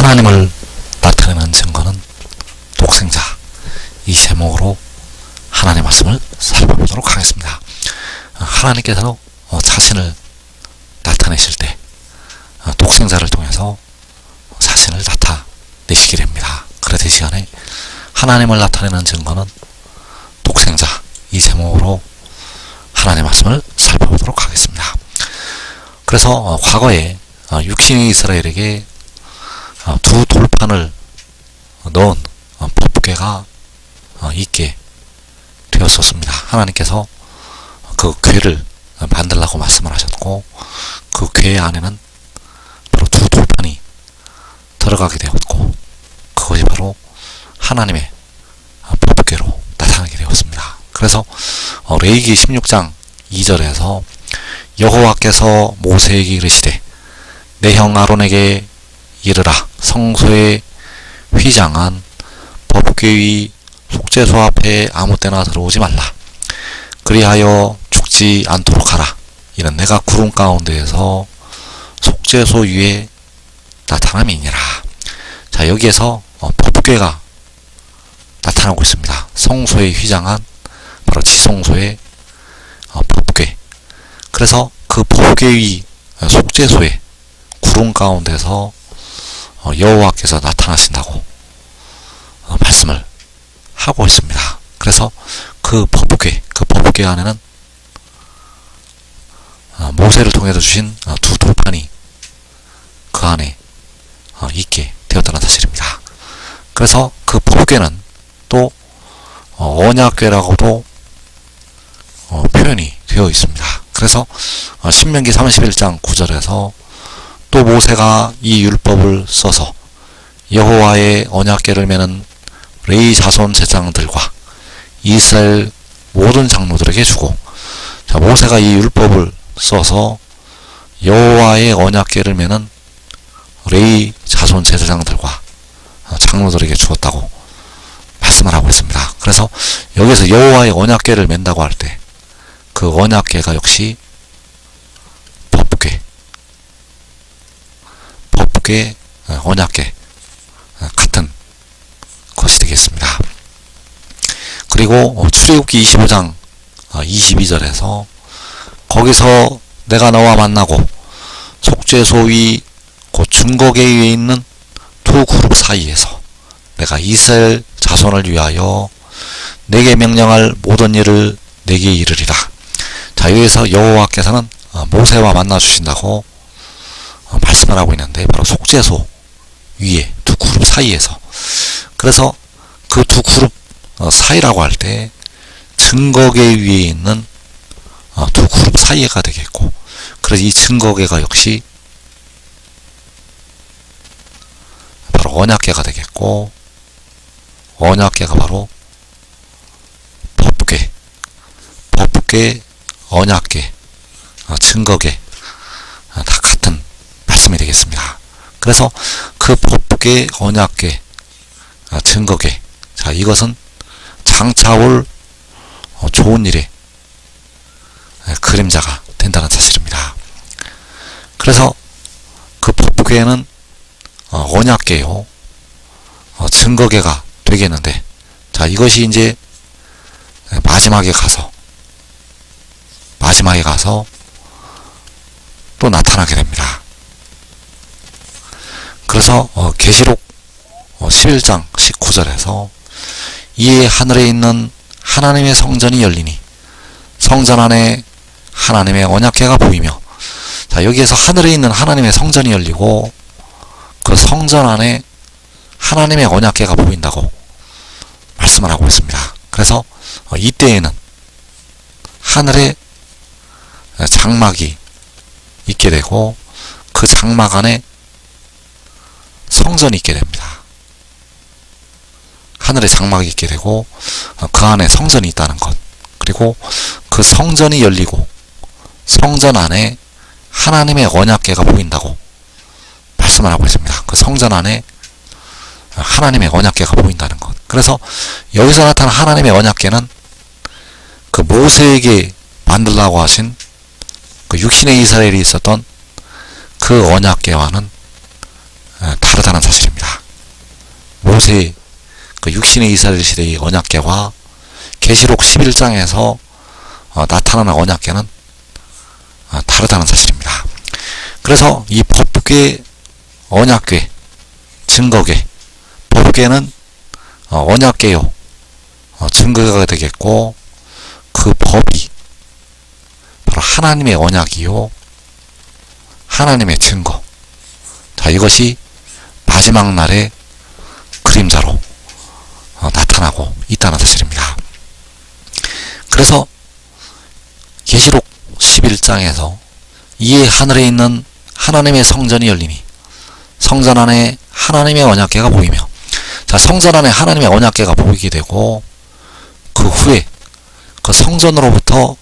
하나님을 나타내는 증거는 독생자, 이 제목으로 하나님의 말씀을 살펴보도록 하겠습니다. 하나님께서 자신을 나타내실 때 독생자를 통해서 자신을 나타내시기를 합니다. 그래서 이 시간에 하나님을 나타내는 증거는 독생자, 이 제목으로 하나님의 말씀을 살펴보도록 하겠습니다. 그래서 과거에 육신의 이스라엘에게 두 돌판을 넣은 법궤가 있게 되었었습니다. 하나님께서 그 궤를 만들라고 말씀을 하셨고, 그 궤 안에는 바로 두 돌판이 들어가게 되었고, 그것이 바로 하나님의 법궤로 나타나게 되었습니다. 그래서 레위기 16장 2절에서 여호와께서 모세에게 이르시되 내 형 아론에게 이르라, 성소에 휘장한 법궤의 속죄소 앞에 아무 때나 들어오지 말라. 그리하여 죽지 않도록 하라. 이는 내가 구름 가운데에서 속죄소 위에 나타남이니라. 자, 여기에서 법궤가 나타나고 있습니다. 성소에 휘장한 바로 지성소의 법궤. 그래서 그 법궤의 속죄소에 구름 가운데서 여호와께서 나타나신다고 말씀을 하고 있습니다. 그래서 그 법궤 안에는 모세를 통해서 주신 두 돌판이 그 안에 있게 되었다는 사실입니다. 그래서 그 법궤는 또 언약궤라고도 표현이 되어 있습니다. 그래서 신명기 31장 9절에서 또 모세가 이 율법을 써서 여호와의 언약궤를 매는 레위 자손 제사장들과 이스라엘 모든 장로들에게 주고, 자, 모세가 이 율법을 써서 여호와의 언약궤를 매는 레위 자손 제사장들과 장로들에게 주었다고 말씀을 하고 있습니다. 그래서 여기서 여호와의 언약궤를 맨다고 할 때 그 언약궤가 역시 법궤, 언약궤 같은 것이 되겠습니다. 그리고 출애굽기 25장 22절에서 거기서 내가 너와 만나고 속죄소 위 곧 증거궤 위에 있는 두 그룹 사이에서 내가 이스라엘 자손을 위하여 내게 명령할 모든 일을 내게 이르리라. 자, 여기서 여호와께서는 모세와 만나 주신다고 말씀을 하고 있는데, 바로 속죄소 위에 두 그룹 사이에서, 그래서 그 두 그룹 사이라고 할 때 증거궤 위에 있는 두 그룹 사이가 되겠고, 그래서 이 증거궤가 역시 바로 언약궤가 되겠고, 언약궤가 바로 법궤, 언약궤, 증거궤 다 같은 말씀이 되겠습니다. 그래서 그 법궤, 언약궤, 증거궤, 자, 이것은 장차 올 좋은 일의 그림자가 된다는 사실입니다. 그래서 그 법궤는 언약궤요, 증거궤가 되겠는데, 자, 이것이 이제 마지막에 가서 또 나타나게 됩니다. 그래서 계시록 11장 19절에서 이에 하늘에 있는 하나님의 성전이 열리니 성전 안에 하나님의 언약궤가 보이며, 자, 여기에서 하늘에 있는 하나님의 성전이 열리고 그 성전 안에 하나님의 언약궤가 보인다고 말씀을 하고 있습니다. 그래서 이때에는 하늘에 장막이 있게 되고 그 장막 안에 성전이 있게 됩니다. 하늘에 장막이 있게 되고 그 안에 성전이 있다는 것, 그리고 그 성전이 열리고 성전 안에 하나님의 언약궤가 보인다고 말씀을 하고 있습니다. 그 성전 안에 하나님의 언약궤가 보인다는 것. 그래서 여기서 나타난 하나님의 언약궤는 그 모세에게 만들라고 하신 그 육신의 이스라엘이 있었던 그 언약궤와는 다르다는 사실입니다. 모세 그 육신의 이스라엘 시대의 언약궤와 계시록 11장에서 나타나는 언약궤는 다르다는 사실입니다. 그래서 이 법궤, 언약궤, 증거궤, 법궤는 언약궤요 증거가 되겠고, 그 법이 바로 하나님의 언약이요 하나님의 증거. 자, 이것이 마지막 날의 그림자로 나타나고 있다는 사실입니다. 그래서 계시록 11장에서 이에 하늘에 있는 하나님의 성전이 열리니 성전 안에 하나님의 언약궤가 보이며, 자, 성전 안에 하나님의 언약궤가 보이게 되고, 그 후에 그 성전으로부터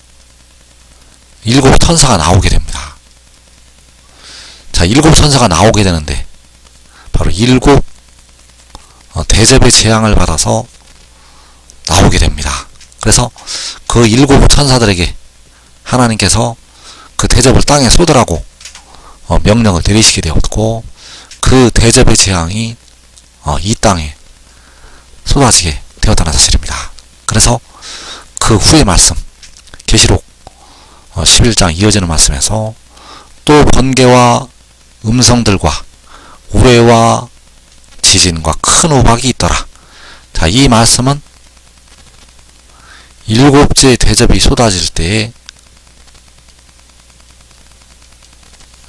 7 천사가 나오게 됩니다. 자, 7 천사가 나오게 되는데 바로 7 대접의 재앙을 받아서 나오게 됩니다. 그래서 그 7 천사들에게 하나님께서 그 대접을 땅에 쏟으라고 명령을 내리시게 되었고, 그 대접의 재앙이 이 땅에 쏟아지게 되었다는 사실입니다. 그래서 그 후의 말씀, 계시록 11장 이어지는 말씀에서 또 번개와 음성들과 우레와 지진과 큰 우박이 있더라. 자, 이 말씀은 7째 대접이 쏟아질 때에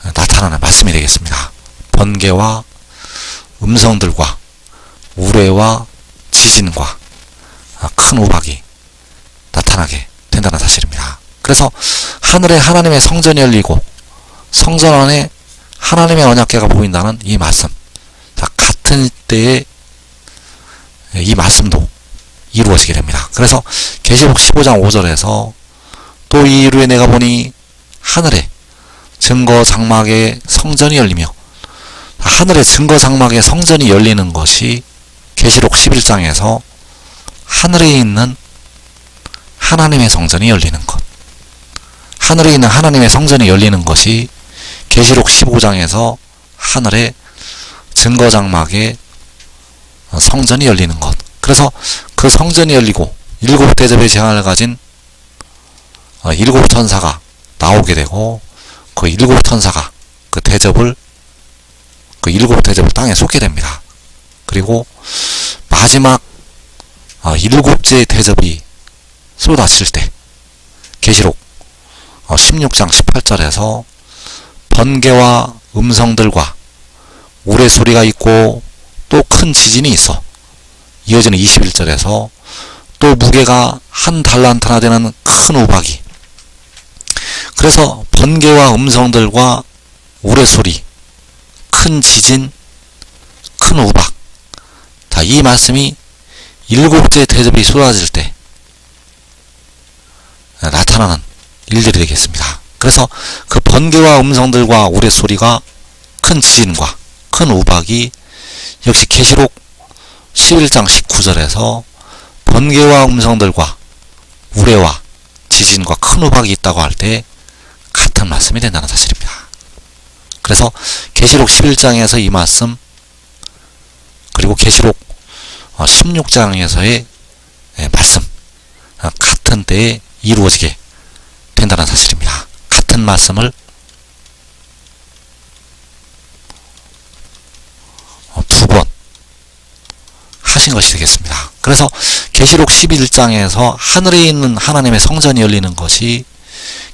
나타나는 말씀이 되겠습니다. 번개와 음성들과 우레와 지진과 큰 우박이 나타나게 된다는 사실입니다. 그래서 하늘에 하나님의 성전이 열리고 성전 안에 하나님의 언약궤가 보인다는 이 말씀, 자, 같은 때에 이 말씀도 이루어지게 됩니다. 그래서 계시록 15장 5절에서 또 이 이후에 내가 보니 하늘에 증거 장막의 성전이 열리며, 하늘의 증거 장막의 성전이 열리는 것이 계시록 11장에서 하늘에 있는 하나님의 성전이 열리는 것, 하늘에 있는 하나님의 성전이 열리는 것이 계시록 15장에서 하늘의 증거 장막의 성전이 열리는 것. 그래서 그 성전이 열리고 7 대접의 재앙을 가진 7 천사가 나오게 되고, 그 7 천사가 그 7 대접을 땅에 쏟게 됩니다. 그리고 마지막 7째 대접이 쏟아질 때 계시록 16장 18절에서 번개와 음성들과 우레소리가 있고 또 큰 지진이 있어 이어지는 21절에서 또 무게가 1 달란트나 되는 큰 우박이, 그래서 번개와 음성들과 우레소리, 큰 지진, 큰 우박, 자, 이 말씀이 7째 대접이 쏟아질 때 나타나는 일들이 되겠습니다. 그래서 그 번개와 음성들과 우레소리가 큰 지진과 큰 우박이 역시 계시록 11장 19절에서 번개와 음성들과 우레와 지진과 큰 우박이 있다고 할 때 같은 말씀이 된다는 사실입니다. 그래서 계시록 11장에서 이 말씀, 그리고 계시록 16장에서의 말씀, 같은 때에 이루어지게 된다는 사실입니다. 같은 말씀을 두 번 하신 것이 되겠습니다. 그래서 계시록 11장에서 하늘에 있는 하나님의 성전이 열리는 것이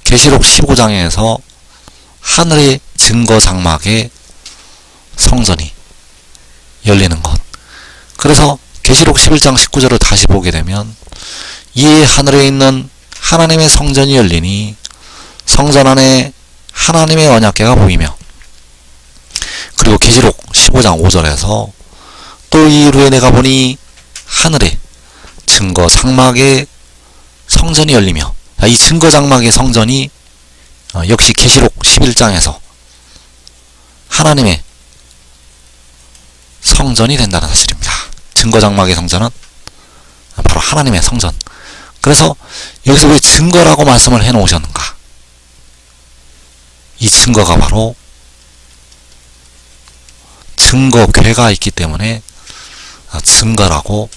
계시록 15장에서 하늘의 증거 장막의 성전이 열리는 것. 그래서 계시록 11장 19절을 다시 보게 되면 이에 하늘에 있는 하나님의 성전이 열리니 성전 안에 하나님의 언약궤가 보이며, 그리고 계시록 15장 5절에서 또 이 이후에 내가 보니 하늘에 증거 장막의 성전이 열리며, 이 증거 장막의 성전이 역시 계시록 11장에서 하나님의 성전이 된다는 사실입니다. 증거 장막의 성전은 바로 하나님의 성전. 그래서 여기서 왜 증거라고 말씀을 해 놓으셨는가? 이 증거가 바로 증거궤가 있기 때문에 증거라고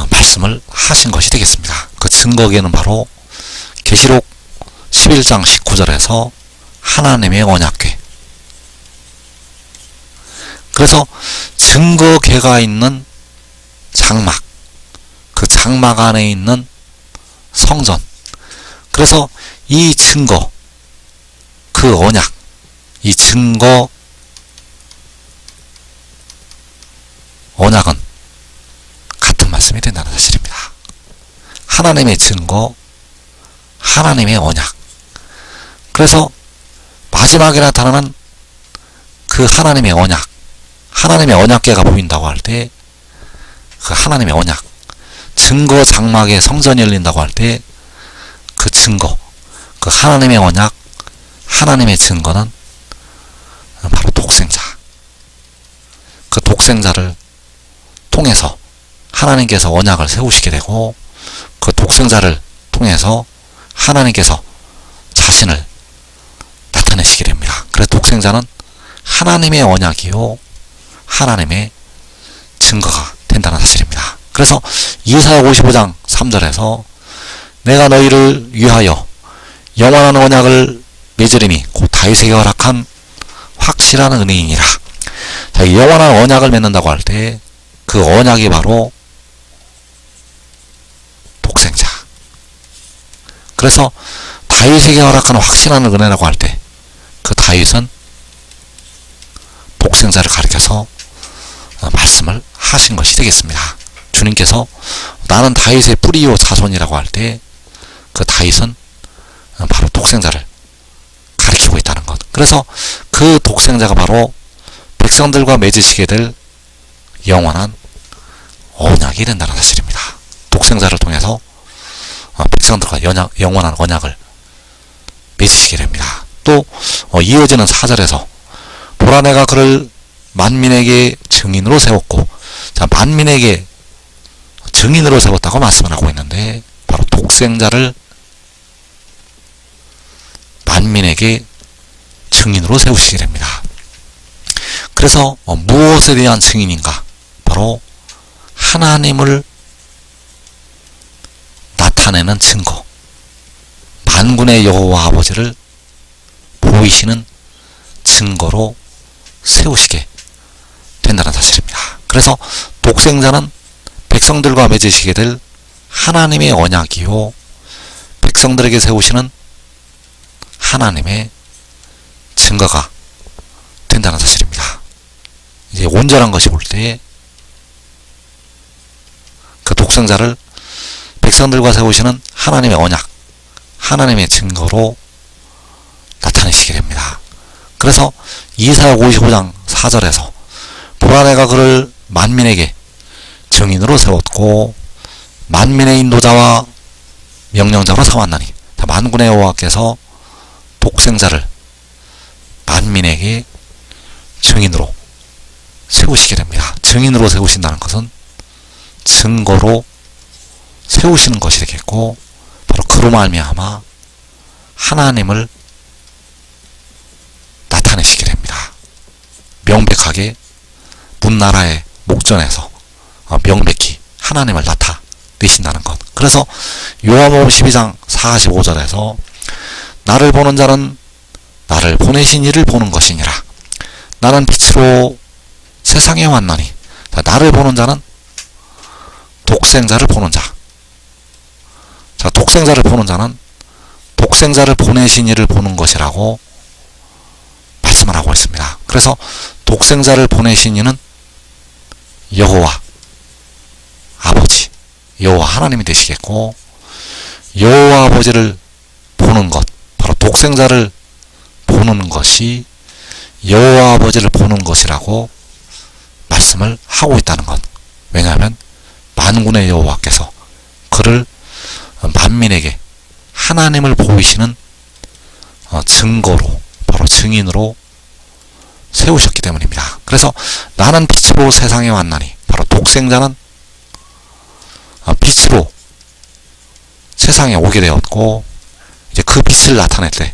말씀을 하신 것이 되겠습니다. 그 증거계는 바로 계시록 11장 19절에서 하나님의 언약궤. 그래서 증거궤가 있는 장막, 그 장막 안에 있는 성전. 그래서 이 증거, 그 언약, 이 증거 언약은 같은 말씀이 된다는 사실입니다. 하나님의 증거, 하나님의 언약. 그래서 마지막에 나타나는 그 하나님의 언약, 하나님의 언약궤가 보인다고 할 때 그 하나님의 언약, 증거 장막에 성전이 열린다고 할 때 그 증거, 그 하나님의 언약, 하나님의 증거는 바로 독생자. 그 독생자를 통해서 하나님께서 언약을 세우시게 되고, 그 독생자를 통해서 하나님께서 자신을 나타내시게 됩니다. 그래서 독생자는 하나님의 언약이요 하나님의 증거가 된다는 사실입니다. 그래서 이사야 55장 3절에서 내가 너희를 위하여 영원한 언약을 맺으리니 곧 다윗에게 허락한 확실한 은혜이니라. 자, 이 영원한 언약을 맺는다고 할 때 그 언약이 바로 독생자. 그래서 다윗에게 허락한 확실한 은혜라고 할 때 그 다윗은 독생자를 가리켜서 말씀을 하신 것이 되겠습니다. 주님께서 나는 다윗의 뿌리요 자손이라고 할 때 그 다윗은 바로 독생자를 가리키고 있다는 것. 그래서 그 독생자가 바로 백성들과 맺으시게 될 영원한 언약이 된다는 사실입니다. 독생자를 통해서 백성들과 영원한 언약을 맺으시게 됩니다. 또 이어지는 4절에서 보라 내가 그를 만민에게 증인으로 세웠고, 자, 만민에게 증인으로 세웠다고 말씀을 하고 있는데 바로 독생자를 만민에게 증인으로 세우시게 됩니다. 그래서 무엇에 대한 증인인가? 바로 하나님을 나타내는 증거, 만군의 여호와 아버지를 보이시는 증거로 세우시게 된다는 사실입니다. 그래서 독생자는 백성들과 맺으시게 될 하나님의 언약이요 백성들에게 세우시는 하나님의 증거가 된다는 사실입니다. 이제 온전한 것이 볼 때 그 독생자를 백성들과 세우시는 하나님의 언약, 하나님의 증거로 나타내시게 됩니다. 그래서 이사야 55장 4절에서 보라 내가 그를 만민에게 증인으로 세웠고 만민의 인도자와 명령자로 삼았나니, 만군의 여호와께서 독생자를 만민에게 증인으로 세우시게 됩니다. 증인으로 세우신다는 것은 증거로 세우시는 것이 되겠고, 바로 그로 말미암아 하나님을 나타내시게 됩니다. 명백하게 문나라의 목전에서 명백히 하나님을 나타내신다는 것. 그래서 요한복음 12장 45절에서 나를 보는 자는 나를 보내신 이를 보는 것이니라. 나는 빛으로 세상에 왔나니, 나를 보는 자는 독생자를 보는 자. 자, 독생자를 보는 자는 독생자를 보내신 이를 보는 것이라고 말씀을 하고 있습니다. 그래서 독생자를 보내신 이는 여호와 아버지, 여호와 하나님이 되시겠고, 여호와 아버지를 보는 것, 바로 독생자를 보는 것이 여호와 아버지를 보는 것이라고 말씀을 하고 있다는 것. 왜냐하면 만군의 여호와께서 그를 만민에게 하나님을 보이시는 증거로, 바로 증인으로 세우셨기 때문입니다. 그래서 나는 빛으로 세상에 왔나니, 바로 독생자는 빛으로 세상에 오게 되었고, 이제 그 빛을 나타낼 때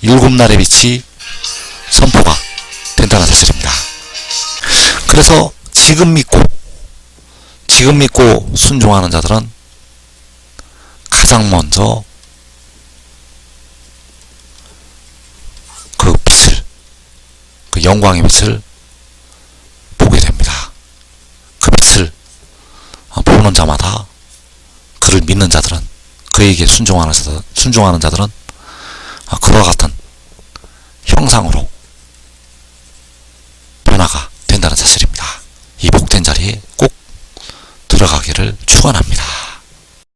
일곱 날의 빛이 선포가 된다는 사실입니다. 그래서 지금 믿고 지금 믿고 순종하는 자들은 가장 먼저 그 빛을, 그 영광의 빛을 보게 됩니다. 그 빛을 보는 자마다, 그를 믿는 자들은, 그에게 순종하는 자들은 그와 같은 형상으로